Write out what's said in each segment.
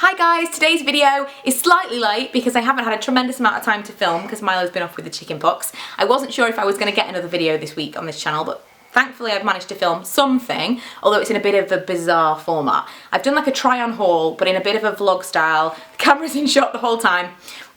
Hi guys, today's video is slightly late because I haven't had a tremendous amount of time to film because Milo's been off with the chicken pox. I wasn't sure if I was going to get another video this week on this channel, but thankfully I've managed to film something, although it's in a bit of a bizarre format. I've done like a try on haul, but in a bit of a vlog style. The camera's in shot the whole time.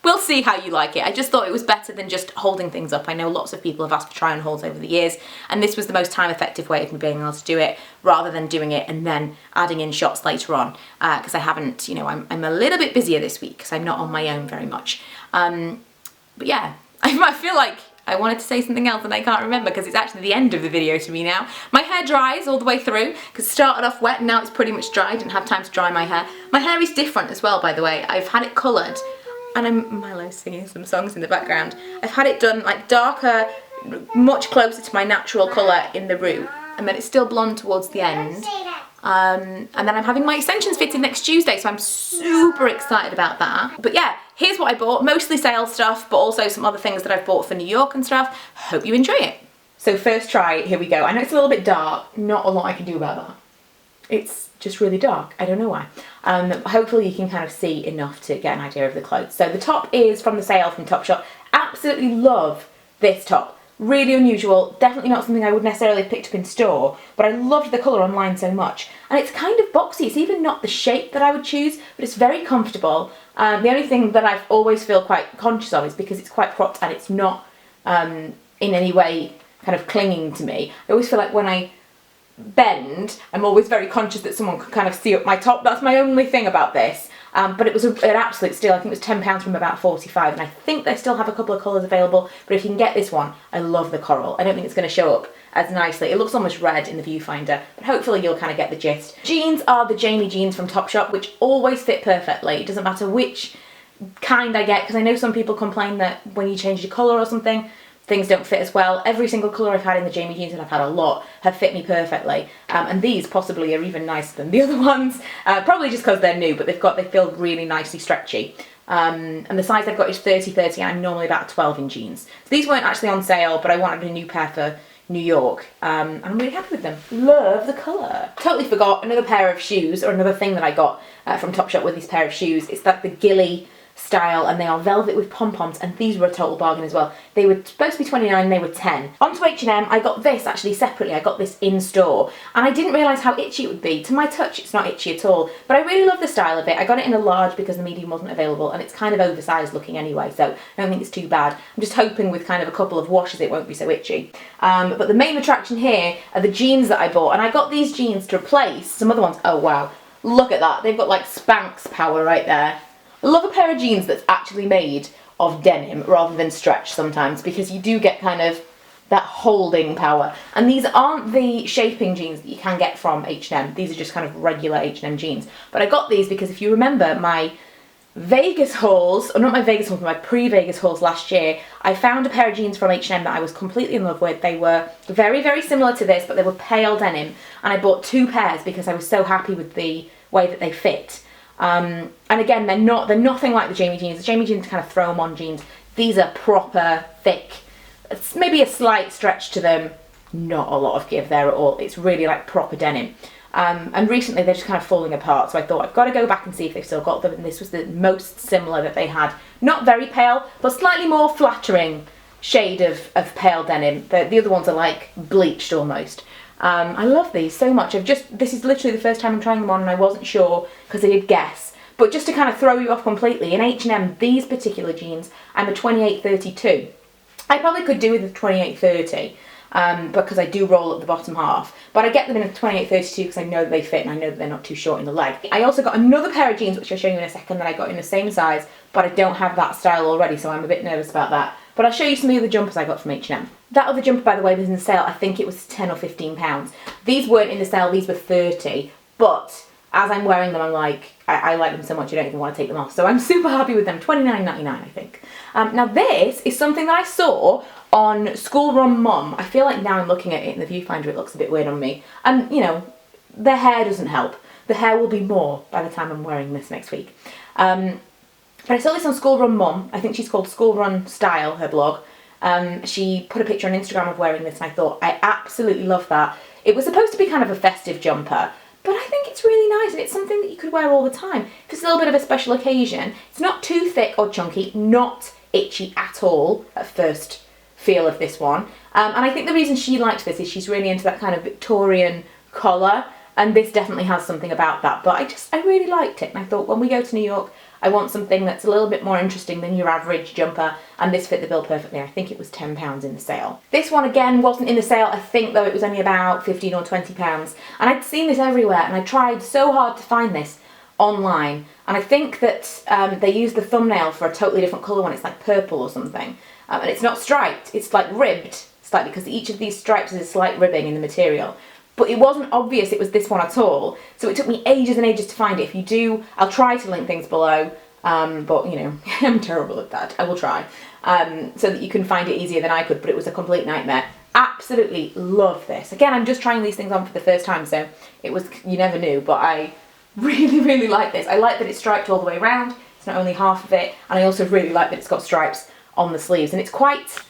We'll see how you like it. I just thought it was better than just holding things up. I know lots of people have asked for try on hauls over the years, and this was the most time effective way of me being able to do it, rather than doing it and then adding in shots later on, because I haven't, you know, I'm a little bit busier this week because I'm not on my own very much. But yeah, I feel like I wanted to say something else and I can't remember because it's actually the end of the video to me now. My hair dries all the way through because it started off wet and now it's pretty much dry. I didn't have time to dry my hair. My hair is different as well, by the way. I've had it coloured, and Milo's singing some songs in the background. I've had it done like darker, much closer to my natural colour in the root, and then it's still blonde towards the end. And then I'm having my extensions fitted next Tuesday, so I'm super excited about that. But yeah, here's what I bought. Mostly sale stuff, but also some other things that I've bought for New York and stuff. Hope you enjoy it. So first try, here we go. I know it's a little bit dark, not a lot I can do about that. It's just really dark, I don't know why. Hopefully you can kind of see enough to get an idea of the clothes. So the top is from the sale from Topshop. Absolutely love this top. Really unusual, definitely not something I would necessarily have picked up in store, but I loved the colour online so much. And it's kind of boxy, it's even not the shape that I would choose, but it's very comfortable. The only thing that I've always feel quite conscious of is because it's quite cropped and it's not in any way kind of clinging to me. I always feel like when I bend, I'm always very conscious that someone could kind of see up my top. That's my only thing about this. But it was an absolute steal. I think it was £10 from about 45, and I think they still have a couple of colours available, but if you can get this one, I love the coral. I don't think it's going to show up as nicely. It looks almost red in the viewfinder, but hopefully you'll kind of get the gist. Jeans are the Jamie jeans from Topshop, which always fit perfectly. It doesn't matter which kind I get, because I know some people complain that when you change your colour or something, things don't fit as well. Every single colour I've had in the Jamie jeans, and I've had a lot, have fit me perfectly. And these possibly are even nicer than the other ones. Probably just because they're new, but they feel really nicely stretchy. And the size I've got is 30-30, and I'm normally about 12 in jeans. So these weren't actually on sale, but I wanted a new pair for New York, and I'm really happy with them. Love the colour. Totally forgot another pair of shoes, or another thing that I got from Topshop with this pair of shoes. It's like the Gilly style, and they are velvet with pom-poms, and these were a total bargain as well. They were supposed to be 29, they were 10. Onto H&M, I got this actually separately. I got this in store, and I didn't realise how itchy it would be. To my touch, it's not itchy at all, but I really love the style of it. I got it in a large because the medium wasn't available, and it's kind of oversized looking anyway, so I don't think it's too bad. I'm just hoping with kind of a couple of washes it won't be so itchy. But the main attraction here are the jeans that I bought, and I got these jeans to replace some other ones. Oh wow, look at that. They've got like Spanx power right there. I love a pair of jeans that's actually made of denim rather than stretch sometimes, because you do get kind of that holding power. And these aren't the shaping jeans that you can get from H&M. These are just kind of regular H&M jeans. But I got these because if you remember my Vegas hauls, or not my Vegas hauls, but my pre-Vegas hauls last year, I found a pair of jeans from H&M that I was completely in love with. They were very, very similar to this, but they were pale denim. And I bought two pairs because I was so happy with the way that they fit. And again, they're nothing like the Jamie jeans. The Jamie jeans kind of throw them on jeans. These are proper, thick. It's maybe a slight stretch to them. Not a lot of give there at all. It's really like proper denim. And recently they're just kind of falling apart. So I thought I've got to go back and see if they've still got them. And this was the most similar that they had. Not very pale, but slightly more flattering shade of pale denim. The other ones are like bleached almost. I love these so much. This is literally the first time I'm trying them on, and I wasn't sure because I did guess. But just to kind of throw you off completely, in H&M, these particular jeans, I'm a 28-32. I probably could do with a 28-30 because I do roll up the bottom half. But I get them in a 28-32 because I know that they fit and I know that they're not too short in the leg. I also got another pair of jeans, which I'll show you in a second, that I got in the same size, but I don't have that style already, so I'm a bit nervous about that. But I'll show you some of the other jumpers I got from H&M. That other jumper, by the way, was in the sale. I think it was 10 or 15 pounds. These weren't in the sale, these were 30. But as I'm wearing them, I'm like, I like them so much I don't even want to take them off. So I'm super happy with them. £29.99, I think. Now this is something that I saw on School Run Mum. I feel like now I'm looking at it in the viewfinder, it looks a bit weird on me. And, you know, the hair doesn't help. The hair will be more by the time I'm wearing this next week. But I saw this on School Run Mum. I think she's called School Run Style, her blog. She put a picture on Instagram of wearing this, and I thought, I absolutely love that. It was supposed to be kind of a festive jumper, but I think it's really nice and it's something that you could wear all the time. If it's a little bit of a special occasion, it's not too thick or chunky, not itchy at all at first feel of this one. And I think the reason she likes this is she's really into that kind of Victorian collar, and this definitely has something about that, but I really liked it, and I thought when we go to New York, I want something that's a little bit more interesting than your average jumper, and this fit the bill perfectly. I think it was £10 in the sale. This one again wasn't in the sale, I think, though it was only about £15 or £20, and I'd seen this everywhere, and I tried so hard to find this online, and I think that they used the thumbnail for a totally different colour one. It's like purple or something, and it's not striped, it's like ribbed slightly, because each of these stripes is a slight ribbing in the material. But it wasn't obvious it was this one at all, so it took me ages and ages to find it. If you do, I'll try to link things below, but you know, I'm terrible at that. I will try, so that you can find it easier than I could, but it was a complete nightmare. Absolutely love this. Again, I'm just trying these things on for the first time, so it was, you never knew, but I really like this. I like that it's striped all the way around. It's not only half of it, and I also really like that it's got stripes on the sleeves, and it's quite,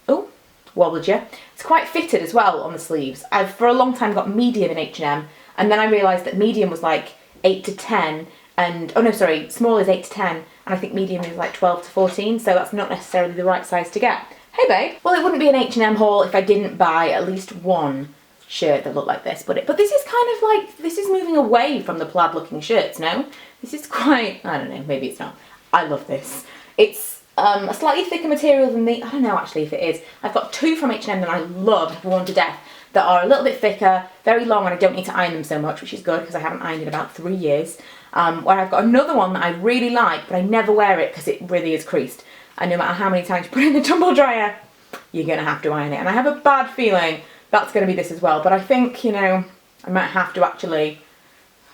oh, wobbled you. It's quite fitted as well on the sleeves. I've for a long time got medium in H&M, and then I realised that medium was like 8 to 10, and, oh no, sorry, small is 8 to 10, and I think medium is like 12 to 14, so that's not necessarily the right size to get. Hey babe. Well, it wouldn't be an H&M haul if I didn't buy at least one shirt that looked like this, but this is kind of like, this is moving away from the plaid looking shirts, no? This is quite, I don't know, maybe it's not. I love this. It's a slightly thicker material than the, I don't know actually if it is. I've got two from H&M that I love, I've worn to death, that are a little bit thicker, very long, and I don't need to iron them so much, which is good because I haven't ironed in about 3 years. Where I've got another one that I really like, but I never wear it because it really is creased. And no matter how many times you put it in the tumble dryer, you're going to have to iron it. And I have a bad feeling that's going to be this as well. But I think, you know, I might have to actually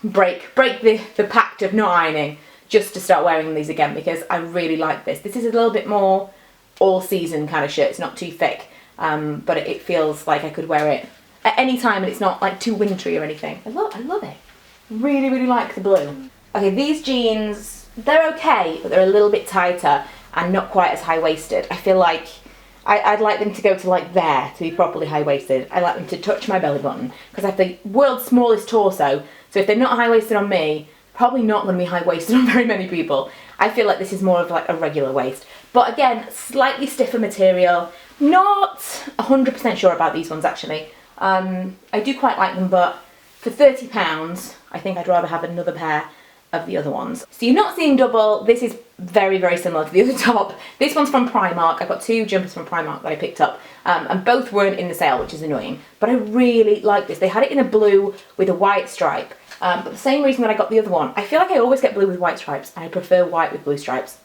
break the pact of not ironing just to start wearing these again, because I really like this. This is a little bit more all-season kind of shirt. It's not too thick, but it feels like I could wear it at any time, and it's not like too wintry or anything. I love it. Really like the blue. Okay, these jeans, they're okay, but they're a little bit tighter and not quite as high-waisted. I feel like I'd like them to go to like there to be properly high-waisted. I like them to touch my belly button because I have the world's smallest torso, so if they're not high-waisted on me, probably not going to be high-waisted on very many people. I feel like this is more of like a regular waist. But again, slightly stiffer material. Not 100% sure about these ones actually. I do quite like them, but for £30, I think I'd rather have another pair of the other ones. So you're not seeing double. This is very similar to the other top. This one's from Primark. I've got two jumpers from Primark that I picked up, and both weren't in the sale, which is annoying, but I really like this. They had it in a blue with a white stripe, but the same reason that I got the other one. I feel like I always get blue with white stripes, and I prefer white with blue stripes.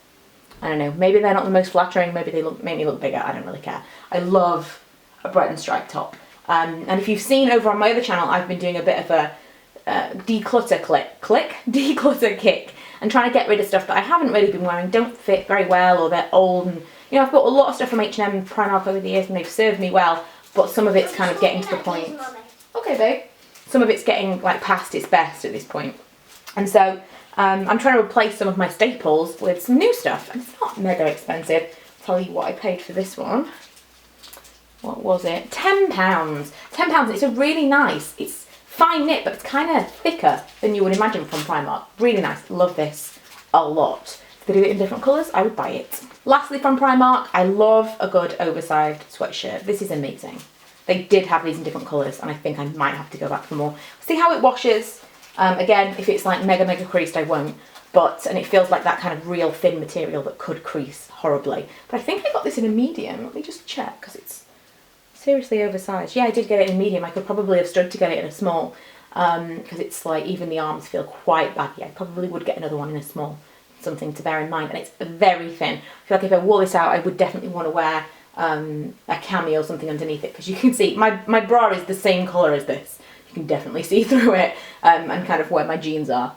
I don't know, maybe they're not the most flattering, maybe they make me look bigger, I don't really care. I love a bright and striped top. And if you've seen over on my other channel, I've been doing a bit of a declutter kick, and trying to get rid of stuff that I haven't really been wearing, don't fit very well, or they're old, and you know, I've bought a lot of stuff from H&M and Primark over the years and they've served me well, but some of it's kind of getting to the point. Okay babe. Some of it's getting like past its best at this point. And so I'm trying to replace some of my staples with some new stuff, and it's not mega expensive. I'll tell you what I paid for this one. What was it? £10. £10. It's a really nice, it's fine knit, but it's kind of thicker than you would imagine from Primark. Really nice. Love this a lot. If they did it in different colours, I would buy it. Lastly from Primark, I love a good oversized sweatshirt. This is amazing. They did have these in different colours, and I think I might have to go back for more. See how it washes. Again, if it's like mega creased, I won't. And it feels like that kind of real thin material that could crease horribly. But I think I got this in a medium. Let me just check, because it's seriously oversized. Yeah, I did get it in medium. I could probably have stood to get it in a small, because it's like, even the arms feel quite baggy. I probably would get another one in a small. Something to bear in mind. And it's very thin. I feel like if I wore this out, I would definitely want to wear a cami or something underneath it, because you can see my bra is the same colour as this. You can definitely see through it, and kind of where my jeans are.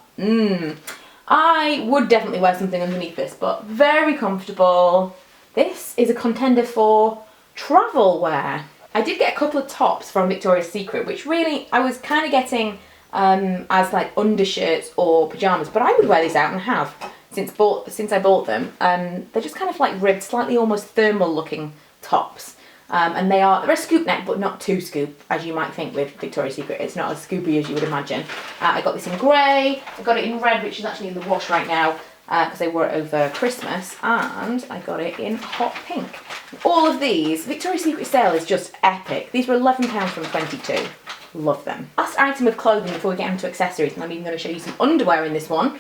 I would definitely wear something underneath this, but very comfortable. This is a contender for travel wear. I did get a couple of tops from Victoria's Secret, which really I was kind of getting as like undershirts or pyjamas, but I would wear these out and have since I bought them. They're just kind of like ribbed, slightly almost thermal looking tops. And they're a scoop neck, but not too scoop, as you might think with Victoria's Secret. It's not as scoopy as you would imagine. I got this in grey, I got it in red, which is actually in the wash right now, because I wore it over Christmas, and I got it in hot pink. All of these, Victoria's Secret sale is just epic. These were £11 from 22. Love them. Last item of clothing before we get into accessories, and I'm even going to show you some underwear in this one,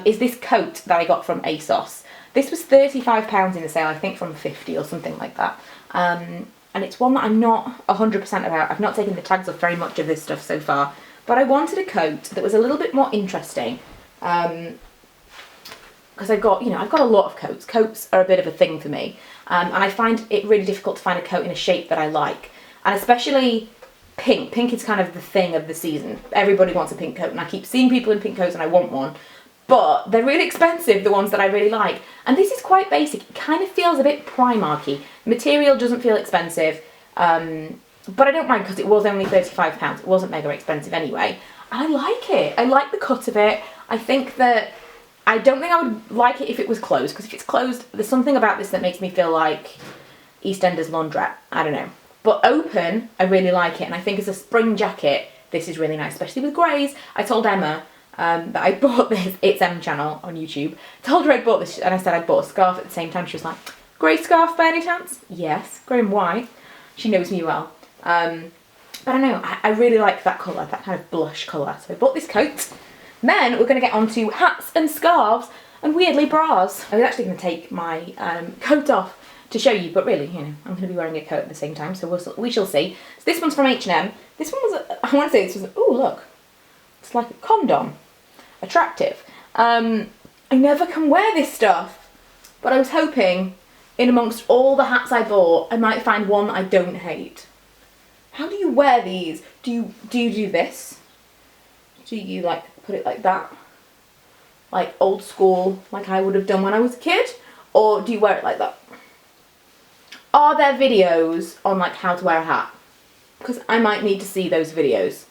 is this coat that I got from Asos. This was £35 in the sale, I think from 50 or something like that. And it's one that I'm not 100% about. I've not taken the tags off very much of this stuff so far, but I wanted a coat that was a little bit more interesting. Because I've got a lot of coats. Coats are a bit of a thing for me. And I find it really difficult to find a coat in a shape that I like. And especially pink. Pink is kind of the thing of the season. Everybody wants a pink coat, and I keep seeing people in pink coats and I want one. But they're really expensive, the ones that I really like. And this is quite basic. It kind of feels a bit Primarky. The material doesn't feel expensive, but I don't mind because it was only £35. It wasn't mega expensive anyway. And I like it. I like the cut of it. I think that I don't think I would like it if it was closed, because if it's closed, there's something about this that makes me feel like EastEnders laundrette. I don't know. But open, I really like it, and I think as a spring jacket, this is really nice, especially with greys. I told Emma that I bought this ItsEmChannel on YouTube. I told her I'd bought this, and I said I'd bought a scarf at the same time. She was like, grey scarf by any chance? Yes, grey and white. She knows me well. But I don't know, I really like that colour, that kind of blush colour. So I bought this coat. Then we're going to get on to hats and scarves and weirdly bras. I was actually going to take my coat off to show you, but really, you know, I'm going to be wearing a coat at the same time, so we shall see. So this one's from H&M. This one was, I want to say this was, oh look, it's like a condom. Attractive. I never can wear this stuff, but I was hoping in amongst all the hats I bought, I might find one that I don't hate. How do you wear these? Do you do this? Do you like put it like that? Like old school, like I would have done when I was a kid? Or do you wear it like that? Are there videos on like how to wear a hat? Because I might need to see those videos.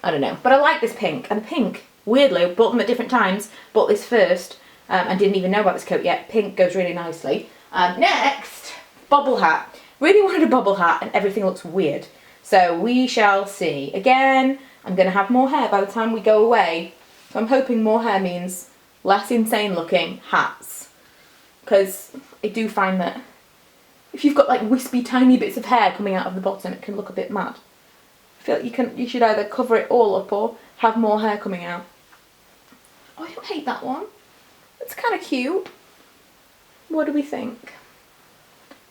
I don't know. But I like this pink. And the pink, weirdly, bought them at different times. Bought this first and didn't even know about this coat yet. Pink goes really nicely. Next, bobble hat. Really wanted a bobble hat and everything looks weird. So we shall see. Again, I'm going to have more hair by the time we go away. So I'm hoping more hair means less insane looking hats. Because I do find that if you've got like wispy tiny bits of hair coming out of the bottom, it can look a bit mad. I feel like you should either cover it all up or have more hair coming out. Oh, I don't hate that one. It's kind of cute. What do we think?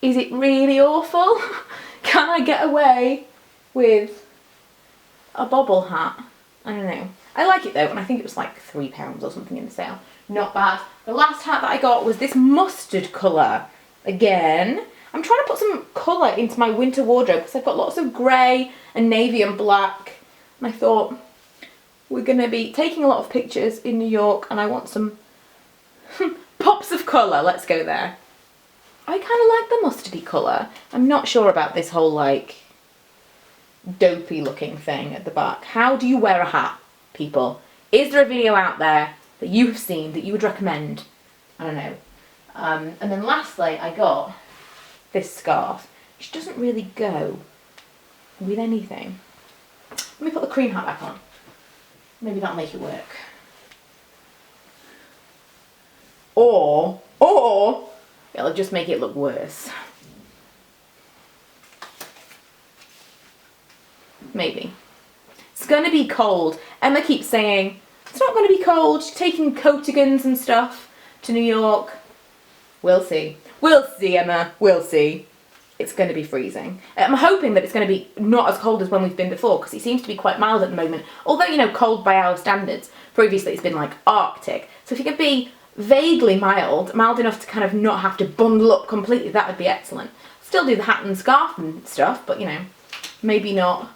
Is it really awful? Can I get away with a bobble hat? I don't know. I like it though, and I think it was like £3 or something in the sale. Not bad. The last hat that I got was this mustard colour. Again, I'm trying to put some colour into my winter wardrobe because I've got lots of grey and navy and black. And I thought, we're going to be taking a lot of pictures in New York and I want some pops of colour. Let's go there. I kind of like the mustardy colour. I'm not sure about this whole like dopey looking thing at the back. How do you wear a hat, people? Is there a video out there that you have seen that you would recommend? I don't know. And then lastly, I got this scarf, which doesn't really go with anything. Let me put the cream hat back on. Maybe that'll make it work. Or it'll just make it look worse. Maybe. It's going to be cold. Emma keeps saying, it's not going to be cold. She's taking coatigans and stuff to New York. We'll see. We'll see, Emma. We'll see. It's going to be freezing. I'm hoping that it's going to be not as cold as when we've been before, because it seems to be quite mild at the moment. Although, you know, cold by our standards. Previously it's been like Arctic. So if it could be vaguely mild, mild enough to kind of not have to bundle up completely, that would be excellent. Still do the hat and scarf and stuff, but, you know, maybe not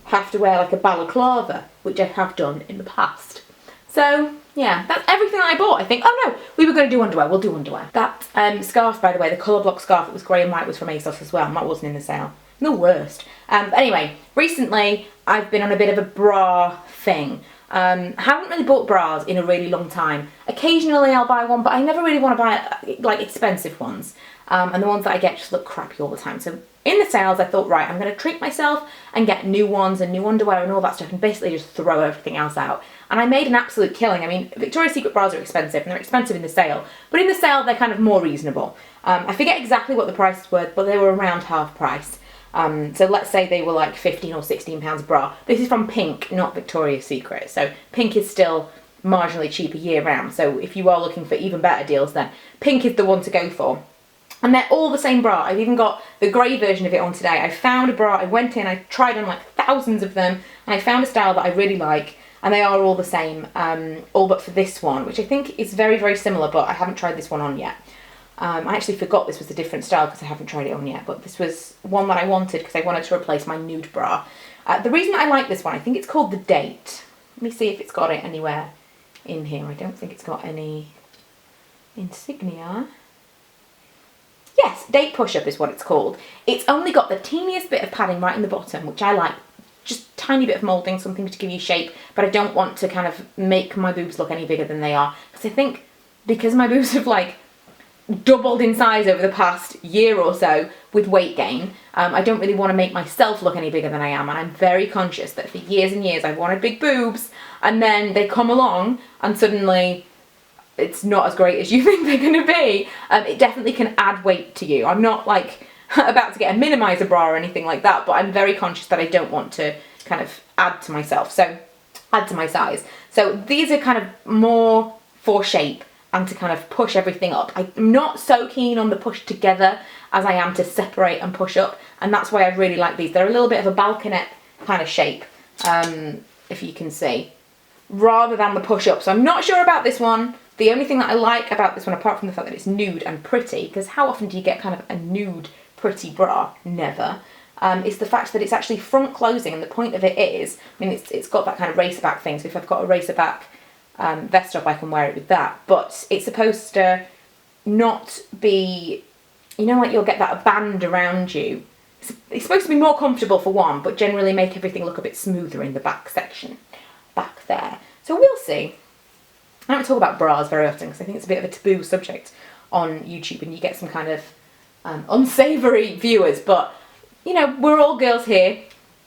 have to wear like a balaclava, which I have done in the past. So yeah, that's everything that I bought, I think. Oh no, we were going to do underwear. We'll do underwear. That scarf, by the way, the colour block scarf, it was grey and white, was from Asos as well, and that wasn't in the sale. The worst. But anyway, recently I've been on a bit of a bra thing. Haven't really bought bras in a really long time. Occasionally I'll buy one, but I never really want to buy like expensive ones. And the ones that I get just look crappy all the time. So in the sales I thought, right, I'm going to treat myself and get new ones and new underwear and all that stuff and basically just throw everything else out. And I made an absolute killing. I mean, Victoria's Secret bras are expensive and they're expensive in the sale, but in the sale they're kind of more reasonable. I forget exactly what the prices were, but they were around half price. So let's say they were like 15 or 16 pounds a bra. This is from Pink, not Victoria's Secret. So Pink is still marginally cheaper year round. So if you are looking for even better deals, then Pink is the one to go for. And they're all the same bra. I've even got the grey version of it on today. I found a bra, I went in, I tried on like thousands of them, and I found a style that I really like, and they are all the same, all but for this one, which I think is very, very similar, but I haven't tried this one on yet. I actually forgot this was a different style because I haven't tried it on yet, but this was one that I wanted because I wanted to replace my nude bra. The reason I like this one, I think it's called the Date. Let me see if it's got it anywhere in here. I don't think it's got any insignia. Yes, Date Push-Up is what it's called. It's only got the teeniest bit of padding right in the bottom, which I like. Just tiny bit of moulding, something to give you shape, but I don't want to kind of make my boobs look any bigger than they are. Because I think because my boobs have like doubled in size over the past year or so with weight gain, I don't really want to make myself look any bigger than I am, and I'm very conscious that for years and years I've wanted big boobs, and then they come along and suddenly it's not as great as you think they're going to be. It definitely can add weight to you. I'm not like about to get a minimizer bra or anything like that, but I'm very conscious that I don't want to kind of add to myself, so add to my size. So these are kind of more for shape and to kind of push everything up. I'm not so keen on the push together as I am to separate and push up, and that's why I really like these. They're a little bit of a balconette kind of shape, if you can see, rather than the push up. So I'm not sure about this one. The only thing that I like about this one, apart from the fact that it's nude and pretty, because how often do you get kind of a nude pretty bra? Never. Is the fact that it's actually front closing, and the point of it is, I mean, it's got that kind of racer back thing, so if I've got a racer back vest up, I can wear it with that, but it's supposed to not be, you know, like you'll get that band around you. It's supposed to be more comfortable for one, but generally make everything look a bit smoother in the back section, back there. So we'll see. I don't talk about bras very often because I think it's a bit of a taboo subject on YouTube and you get some kind of unsavoury viewers, but you know, we're all girls here,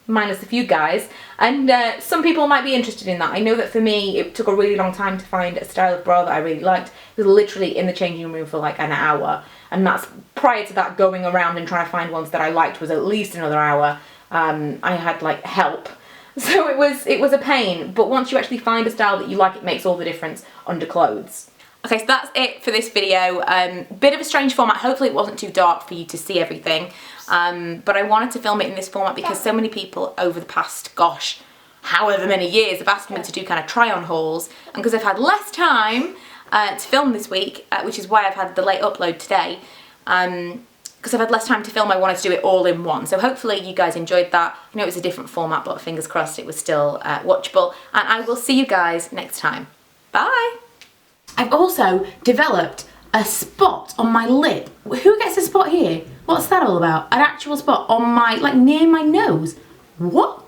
minus a few guys, and some people might be interested in that. I know that for me it took a really long time to find a style of bra that I really liked. It was literally in the changing room for like an hour, and that's prior to that going around and trying to find ones that I liked was at least another hour. I had like help. So it was a pain, but once you actually find a style that you like, it makes all the difference under clothes. Okay, so that's it for this video. Bit of a strange format. Hopefully it wasn't too dark for you to see everything. But I wanted to film it in this format because so many people over the past, gosh, however many years have asked me to do kind of try on hauls. And because I've had less time to film this week, which is why I've had the late upload today, because I've had less time to film, I wanted to do it all in one. So hopefully you guys enjoyed that. I know it was a different format, but fingers crossed it was still watchable. And I will see you guys next time. Bye! I've also developed a spot on my lip. Who gets a spot here? What's that all about? An actual spot on my, like near my nose. What?